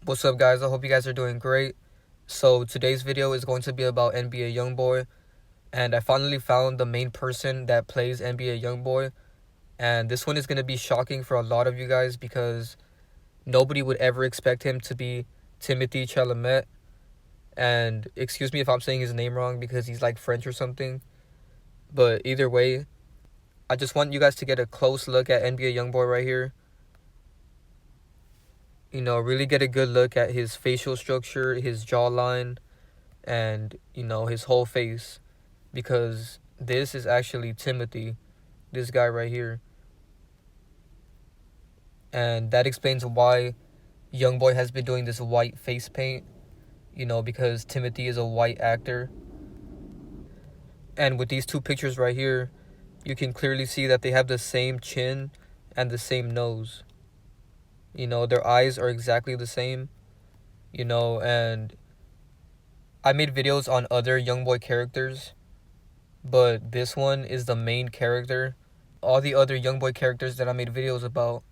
What's up, guys? I hope you guys are doing great. So today's video is going to be about NBA Youngboy, and I finally found the main person that plays NBA Youngboy, and this one is going to be shocking for a lot of you guys because nobody would ever expect him to be Timothée Chalamet. And excuse me if I'm saying his name wrong because he's like French or something, but either way, I just want you guys to get a close look at NBA Youngboy right here. Really get a good look at his facial structure, his jawline, and his whole face, because this is actually Timothée, this guy right here. And that explains why Youngboy has been doing this white face paint, because Timothée is a white actor. And with these two pictures right here, you can clearly see that they have the same chin and the same nose. Their eyes are exactly the same, and I made videos on other Youngboy characters, but this one is the main character. All the other Youngboy characters that I made videos about,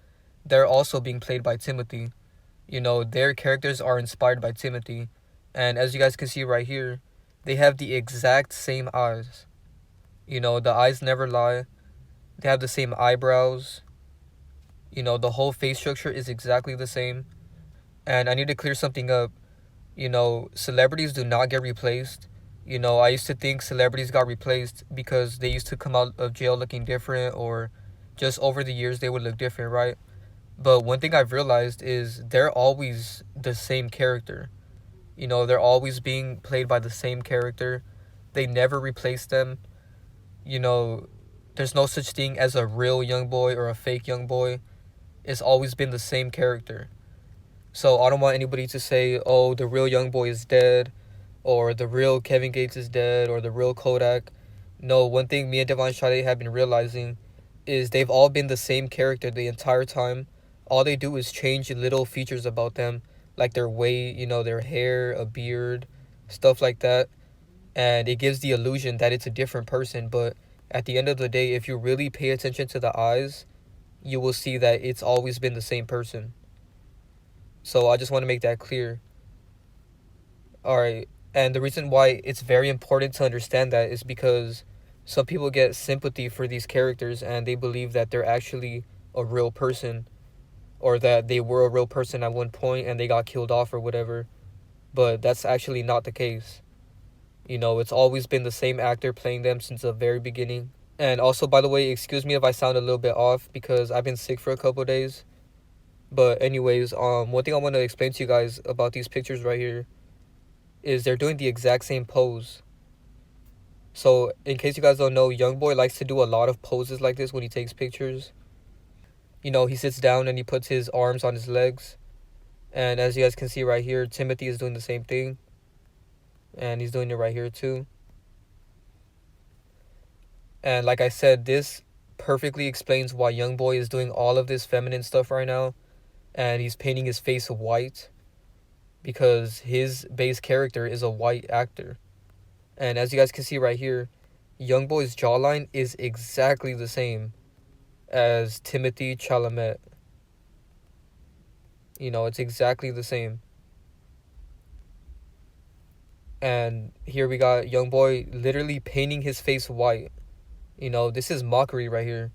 they're also being played by Timothée. Their characters are inspired by Timothée. And as you guys can see right here, they have the exact same eyes. The eyes never lie. They have the same eyebrows. The whole face structure is exactly the same. And I need to clear something up. Celebrities do not get replaced. I used to think celebrities got replaced because they used to come out of jail looking different, or just over the years they would look different, right? But one thing I've realized is they're always the same character. They're always being played by the same character. They never replace them. There's no such thing as a real Youngboy or a fake Youngboy. It's always been the same character. So I don't want anybody to say, oh, the real Youngboy is dead, or the real Kevin Gates is dead, or the real Kodak. No, one thing me and Devon Sade have been realizing is they've all been the same character the entire time. All they do is change little features about them, like their weight, their hair, a beard, stuff like that. And it gives the illusion that it's a different person. But at the end of the day, if you really pay attention to the eyes, you will see that it's always been the same person. So I just want to make that clear. Alright, and the reason why it's very important to understand that is because some people get sympathy for these characters and they believe that they're actually a real person, or that they were a real person at one point and they got killed off or whatever. But that's actually not the case. It's always been the same actor playing them since the very beginning. And also, by the way, excuse me if I sound a little bit off because I've been sick for a couple of days. But anyways, one thing I want to explain to you guys about these pictures right here is they're doing the exact same pose. So in case you guys don't know, Youngboy likes to do a lot of poses like this when he takes pictures. He sits down and he puts his arms on his legs. And as you guys can see right here, Timothée is doing the same thing. And he's doing it right here too. And like I said, this perfectly explains why Youngboy is doing all of this feminine stuff right now. And he's painting his face white because his base character is a white actor. And as you guys can see right here, Youngboy's jawline is exactly the same as Timothée Chalamet. It's exactly the same. And here we got Youngboy literally painting his face white. This is mockery right here.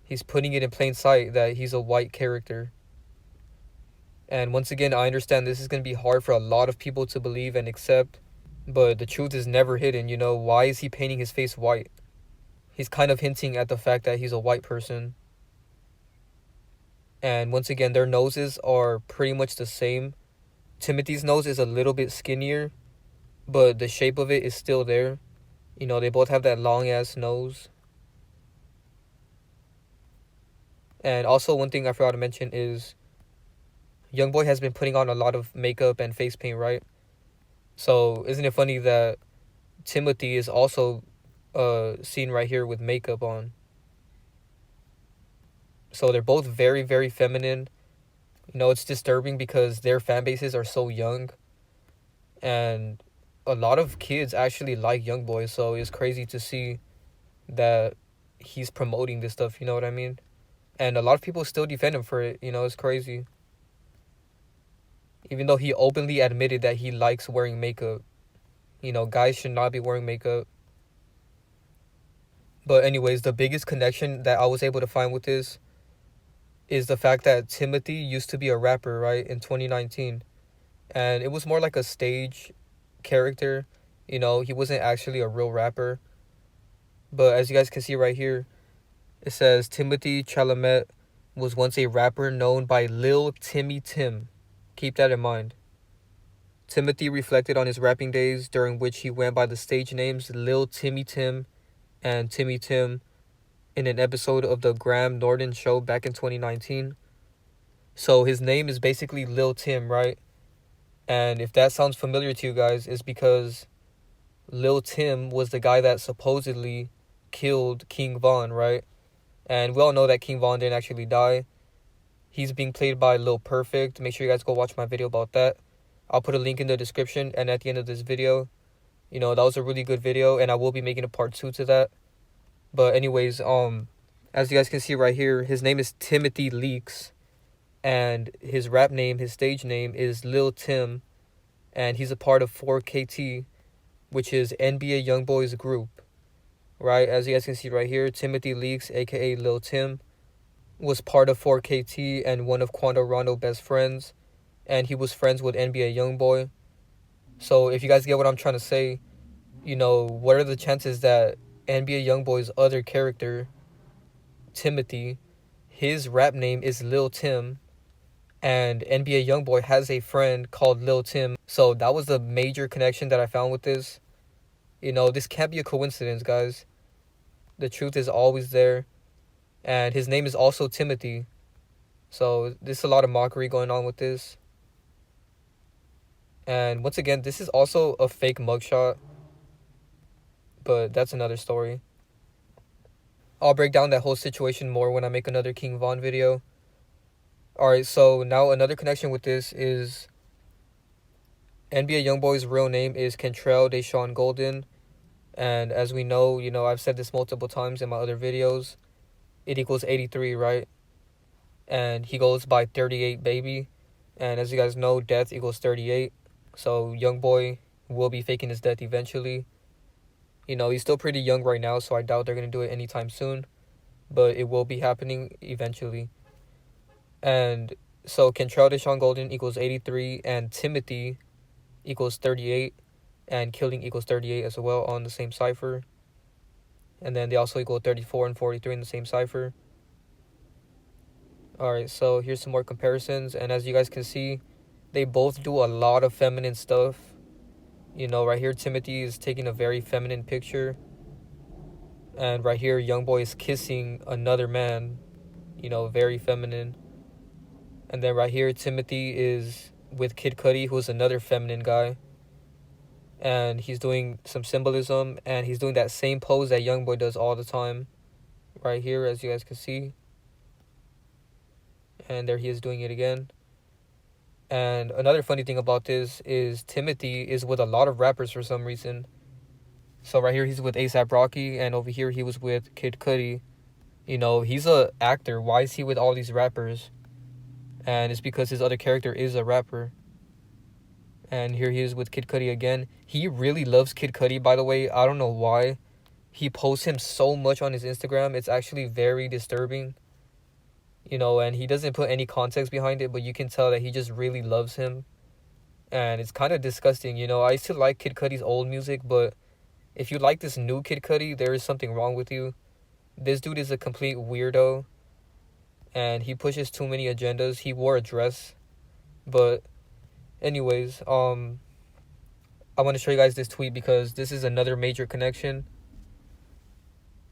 He's putting it in plain sight that he's a white character. And once again, I understand this is going to be hard for a lot of people to believe and accept, but the truth is never hidden. Why is he painting his face white? He's kind of hinting at the fact that he's a white person. And once again, their noses are pretty much the same. Timothy's nose is a little bit skinnier, but the shape of it is still there. They both have that long ass nose. And also, one thing I forgot to mention is Youngboy has been putting on a lot of makeup and face paint, right? So isn't it funny that Timothée is also seen right here with makeup on? So they're both very, very feminine. It's disturbing because their fan bases are so young. And a lot of kids actually like Youngboy, so it's crazy to see that he's promoting this stuff, you know what I mean? And a lot of people still defend him for it, it's crazy. even though he openly admitted that he likes wearing makeup. You know, guys should not be wearing makeup. But anyways, the biggest connection that I was able to find with this is the fact that Timothée used to be a rapper, right, in 2019. And it was more like a stage character. You know, he wasn't actually a real rapper. But as you guys can see right here, it says Timothée Chalamet was once a rapper known by Lil Tim. Keep that in mind. Timothée reflected on his rapping days, during which he went by the stage names Lil Tim and Timmy Tim, in an episode of the Graham Norton Show back in 2019. So his name is basically Lil Tim, right? And if that sounds familiar to you guys, it's because Lil Tim was the guy that supposedly killed King Von, right? And we all know that King Von didn't actually die. He's being played by Lil Perfect. Make sure you guys go watch my video about that. I'll put a link in the description and at the end of this video. You know, that was a really good video, and I will be making a part 2 to that. But anyways, as you guys can see right here, his name is Timothée Leaks, and his rap name, his stage name is Lil Tim, and he's a part of 4KT, which is NBA Youngboy's group. Right, as you guys can see right here, Timothée Leaks, aka Lil Tim, was part of 4KT and one of Quando Rondo's best friends, and he was friends with NBA Youngboy. So if you guys get what I'm trying to say, you know, what are the chances that NBA Youngboy's other character, Timothée, his rap name is Lil Tim, and NBA Youngboy has a friend called Lil Tim? So that was the major connection that I found with this. You know, this can't be a coincidence, guys. The truth is always there. And his name is also Timothée. So there's a lot of mockery going on with this. And once again, this is also a fake mugshot. But that's another story. I'll break down that whole situation more when I make another King Von video. Alright, so now another connection with this is NBA Youngboy's real name is Kentrell Deshaun Golden. And as we know, you know, I've said this multiple times in my other videos. It equals 83, right? And he goes by 38 baby. And as you guys know, death equals 38. So Youngboy will be faking his death eventually. You know, he's still pretty young right now, so I doubt they're going to do it anytime soon. But it will be happening eventually. And so Kentrell Deshaun Golden equals 83, and Timothée equals 38, and killing equals 38 as well on the same cipher. And then they also equal 34 and 43 in the same cipher. Alright, so here's some more comparisons. And as you guys can see, they both do a lot of feminine stuff. You know, right here, Timothée is taking a very feminine picture. And right here, Youngboy is kissing another man. You know, very feminine. And then right here, Timothée is with Kid Cudi, who's another feminine guy. And he's doing some symbolism, and he's doing that same pose that Youngboy does all the time. Right here, as you guys can see. And there he is doing it again. And another funny thing about this is Timothée is with a lot of rappers for some reason. So right here, he's with A$AP Rocky, and over here, he was with Kid Cudi. You know, he's a actor. Why is he with all these rappers? And it's because his other character is a rapper. And here he is with Kid Cudi again. He really loves Kid Cudi, by the way. I don't know why. He posts him so much on his Instagram. It's actually very disturbing. You know, and he doesn't put any context behind it, but you can tell that he just really loves him. And it's kind of disgusting, you know. I used to like Kid Cudi's old music, but if you like this new Kid Cudi, there is something wrong with you. This dude is a complete weirdo. And he pushes too many agendas. He wore a dress. But anyways, I want to show you guys this tweet because this is another major connection.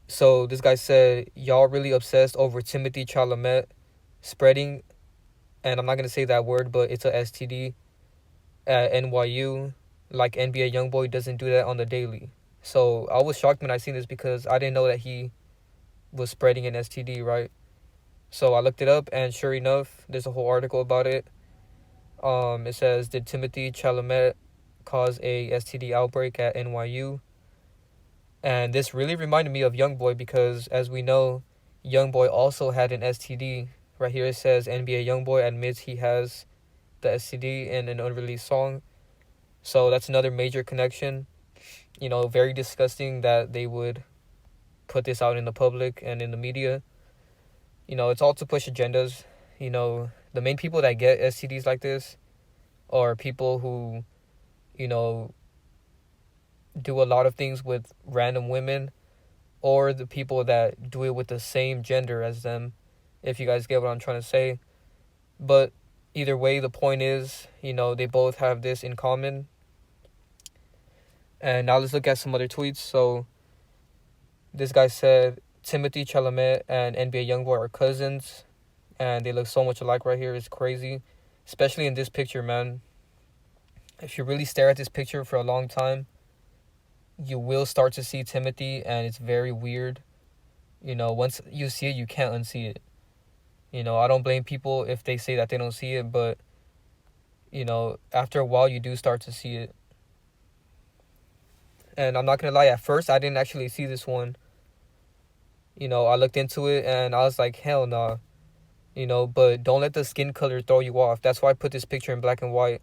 So this guy said, y'all really obsessed over Timothée Chalamet spreading, and I'm not going to say that word, but it's a STD at NYU, like NBA Youngboy doesn't do that on the daily. So I was shocked when I seen this because I didn't know that he was spreading an STD, right? So I looked it up, and sure enough, there's a whole article about it. It says, did Timothée Chalamet cause a STD outbreak at NYU? And this really reminded me of Youngboy because, as we know, Youngboy also had an STD. Right here it says NBA Youngboy admits he has the STD in an unreleased song. So that's another major connection. You know, very disgusting that they would put this out in the public and in the media. You know, it's all to push agendas. You know, the main people that get STDs like this are people who, you know, do a lot of things with random women, or the people that do it with the same gender as them, if you guys get what I'm trying to say. But either way, the point is, you know, they both have this in common. And now let's look at some other tweets. So this guy said Timothée, Chalamet, and NBA Youngboy are cousins, and they look so much alike right here. It's crazy, especially in this picture, man. If you really stare at this picture for a long time, you will start to see Timothée, and it's very weird. You know, once you see it, you can't unsee it. You know, I don't blame people if they say that they don't see it, but, you know, after a while, you do start to see it. And I'm not going to lie, at first, I didn't actually see this one. You know, I looked into it, and I was like, hell nah. You know, but don't let the skin color throw you off. That's why I put this picture in black and white.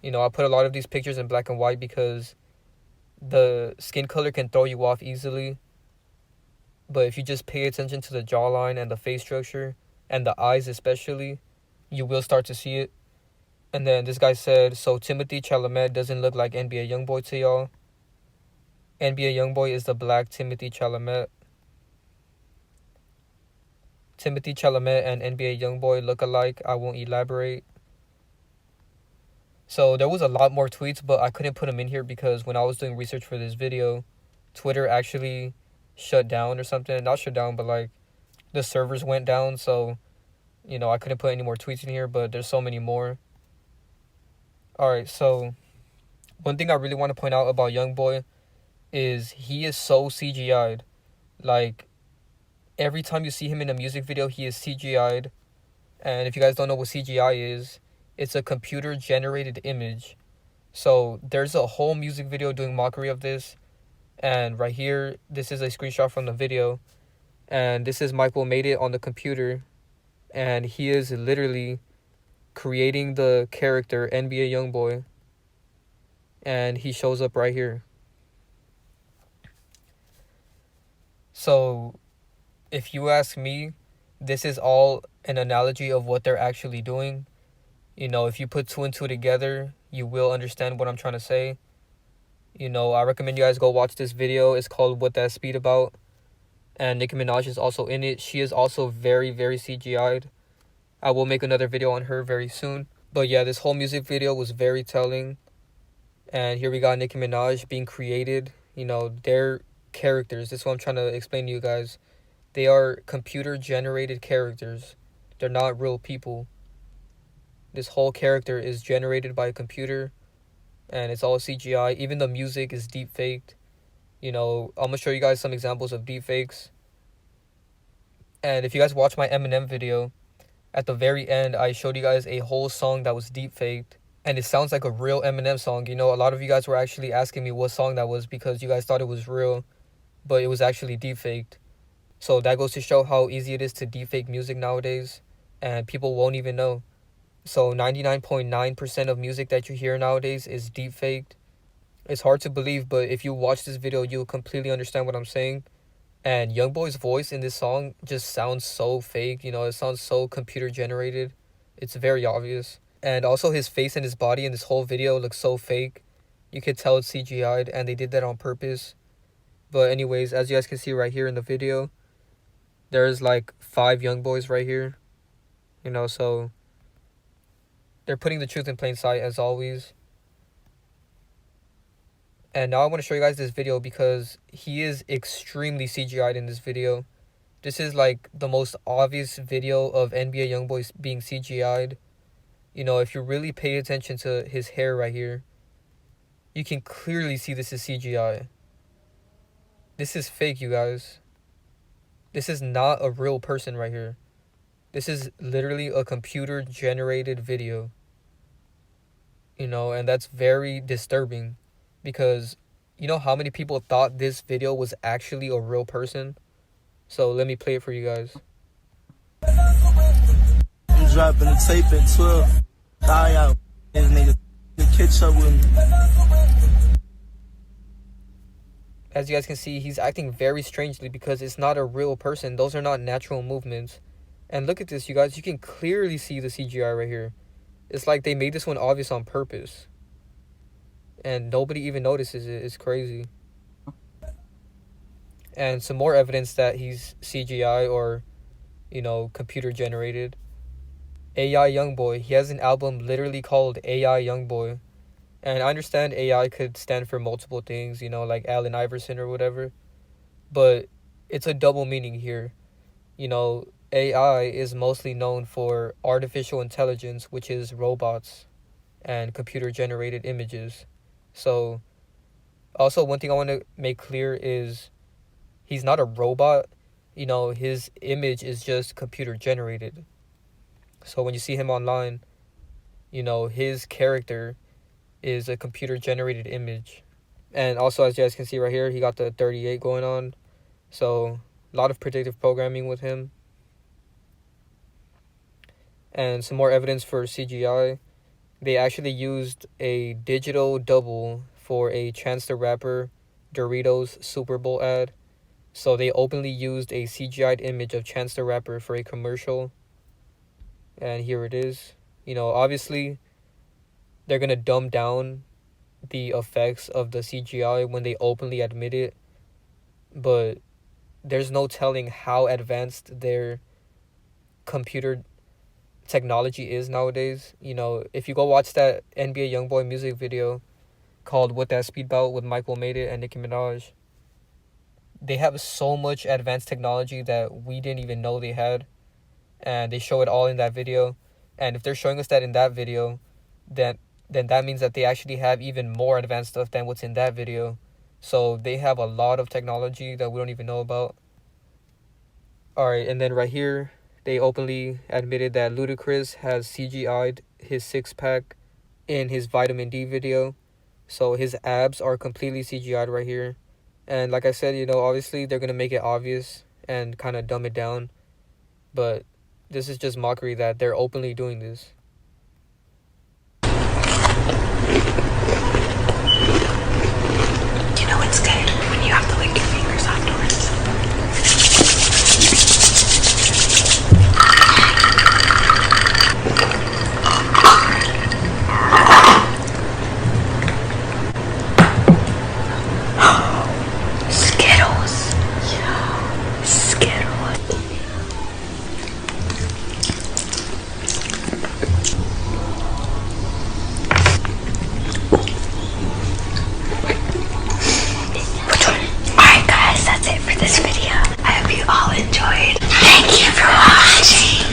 You know, I put a lot of these pictures in black and white because the skin color can throw you off easily. But if you just pay attention to the jawline and the face structure and the eyes especially, you will start to see it. And then this guy said, so Timothée Chalamet doesn't look like NBA Youngboy to y'all. NBA Youngboy is the black Timothée Chalamet. Timothée Chalamet and NBA Youngboy look alike. I won't elaborate. So there was a lot more tweets, but I couldn't put them in here because when I was doing research for this video, Twitter actually shut down or something. Not shut down, but like the servers went down. So, you know, I couldn't put any more tweets in here, but there's so many more. All right, so one thing I really want to point out about Youngboy is he is so CGI'd. Like, every time you see him in a music video, he is CGI'd. And if you guys don't know what CGI is, it's a computer-generated image. So there's a whole music video doing mockery of this. And right here, this is a screenshot from the video. And this is Michael made it on the computer. And he is literally creating the character NBA Youngboy. And he shows up right here. So if you ask me, this is all an analogy of what they're actually doing. You know, if you put two and two together, you will understand what I'm trying to say. You know, I recommend you guys go watch this video. It's called What That Speed About. And Nicki Minaj is also in it. She is also very, very CGI'd. I will make another video on her very soon. But yeah, this whole music video was very telling. And here we got Nicki Minaj being created. You know, they're characters. This is what I'm trying to explain to you guys. They are computer-generated characters. They're not real people. This whole character is generated by a computer, and it's all CGI. Even the music is deepfaked. You know, I'm going to show you guys some examples of deepfakes. And if you guys watch my Eminem video, at the very end, I showed you guys a whole song that was deepfaked. And it sounds like a real Eminem song. You know, a lot of you guys were actually asking me what song that was because you guys thought it was real, but it was actually deepfaked. So that goes to show how easy it is to deepfake music nowadays, and people won't even know. So 99.9% of music that you hear nowadays is deepfaked. It's hard to believe, but if you watch this video, you'll completely understand what I'm saying. And Youngboy's voice in this song just sounds so fake. You know, it sounds so computer generated. It's very obvious. And also his face and his body in this whole video looks so fake. You could tell it's CGI'd, and they did that on purpose. But anyways, as you guys can see right here in the video, there's like 5 Youngboys right here. You know, so they're putting the truth in plain sight as always. And now I want to show you guys this video because he is extremely CGI'd in this video. This is like the most obvious video of NBA Youngboy being CGI'd. You know, if you really pay attention to his hair right here, you can clearly see this is CGI. This is fake, you guys. This is not a real person right here. This is literally a computer-generated video. You know, and that's very disturbing because you know how many people thought this video was actually a real person? So let me play it for you guys. I'm dropping the tape at 12. Sorry, out. This nigga. The kids up with me. As you guys can see, he's acting very strangely because it's not a real person. Those are not natural movements. And look at this, you guys. You can clearly see the CGI right here. It's like they made this one obvious on purpose. And nobody even notices it. It's crazy. And some more evidence that he's CGI or, computer generated. AI Youngboy. He has an album literally called AI Youngboy. And I understand AI could stand for multiple things, like Allen Iverson or whatever. But it's a double meaning here. AI is mostly known for artificial intelligence, which is robots and computer generated images. So, also, one thing I want to make clear is he's not a robot. His image is just computer generated. So, when you see him online, his character is a computer generated image. And also, as you guys can see right here, he got the 38 going on. So, a lot of predictive programming with him. And some more evidence for CGI. They actually used a digital double for a Chance the Rapper Doritos Super Bowl ad. So they openly used a CGI'd image of Chance the Rapper for a commercial. And here it is. Obviously, they're going to dumb down the effects of the CGI when they openly admit it. But there's no telling how advanced their computer technology is nowadays. If you go watch that NBA Youngboy music video called What That Speed Bout with Michael Made It and Nicki Minaj, they have so much advanced technology that we didn't even know they had, and they show it all in that video. And if they're showing us that in that video, then that means that they actually have even more advanced stuff than what's in that video. So they have a lot of technology that we don't even know about. Alright, and then right here, they openly admitted that Ludacris has CGI'd his six-pack in his vitamin D video. So his abs are completely CGI'd right here. And like I said, obviously they're going to make it obvious and kind of dumb it down. But this is just mockery that they're openly doing this. It's good when you have to lick your fingers afterwards. Skittles. Yeah. Skittles. Alright guys, that's it for this video. I hope you all enjoyed. Thank you for watching.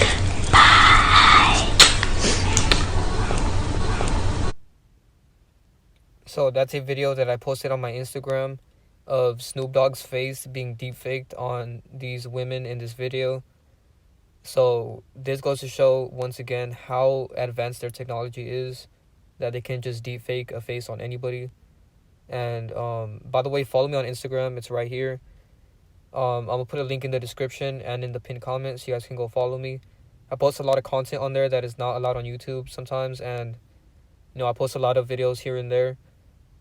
Bye. So that's a video that I posted on my Instagram of Snoop Dogg's face being deepfaked on these women in this video. So this goes to show once again how advanced their technology is, that they can just deepfake a face on anybody. And by the way, follow me on Instagram. It's right here. I'm gonna put a link in the description and in the pinned comment so you guys can go follow me. I post a lot of content on there that is not allowed on YouTube sometimes, and I post a lot of videos here and there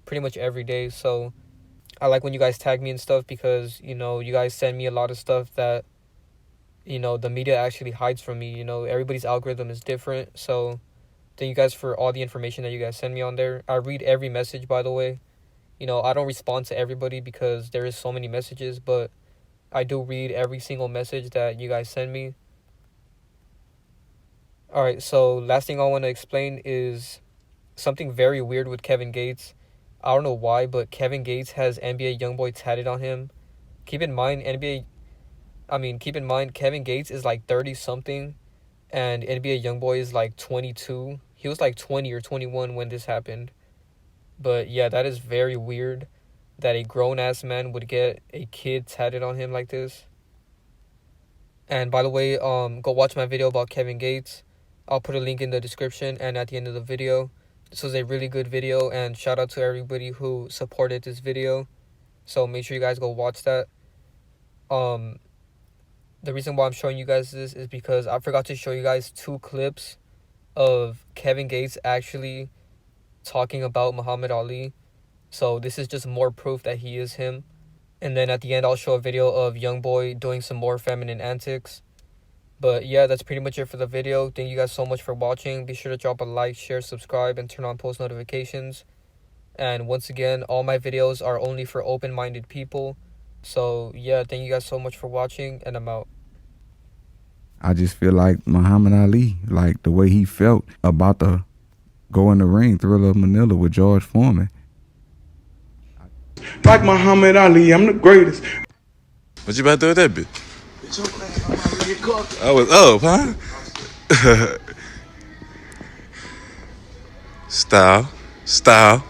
pretty much every day. So I like when you guys tag me and stuff because you guys send me a lot of stuff that the media actually hides from me. Everybody's algorithm is different. So thank you guys for all the information that you guys send me on there. I read every message, by the way. I don't respond to everybody because there is so many messages, but I do read every single message that you guys send me. Alright, so last thing I want to explain is something very weird with Kevin Gates. I don't know why, but Kevin Gates has NBA Youngboy tatted on him. Keep in mind, Kevin Gates is like 30-something, and NBA Youngboy is like 22. He was like 20 or 21 when this happened. But yeah, that is very weird that a grown-ass man would get a kid tatted on him like this. And by the way, go watch my video about Kevin Gates. I'll put a link in the description and at the end of the video. This was a really good video, and shout out to everybody who supported this video. So make sure you guys go watch that. The reason why I'm showing you guys this is because I forgot to show you guys two clips of Kevin Gates actually talking about Muhammad Ali. So this is just more proof that he is him. And then at the end, I'll show a video of Youngboy doing some more feminine antics. But yeah, that's pretty much it for the video. Thank you guys so much for watching. Be sure to drop a like, share, subscribe, and turn on post notifications. And once again, all my videos are only for open-minded people. So yeah, thank you guys so much for watching, and I'm out. I just feel like Muhammad Ali, like the way he felt about to go in the ring, Thriller of Manila with George Foreman. Like Muhammad Ali, I'm the greatest. What you about to do with that bitch? I was up, huh? Style.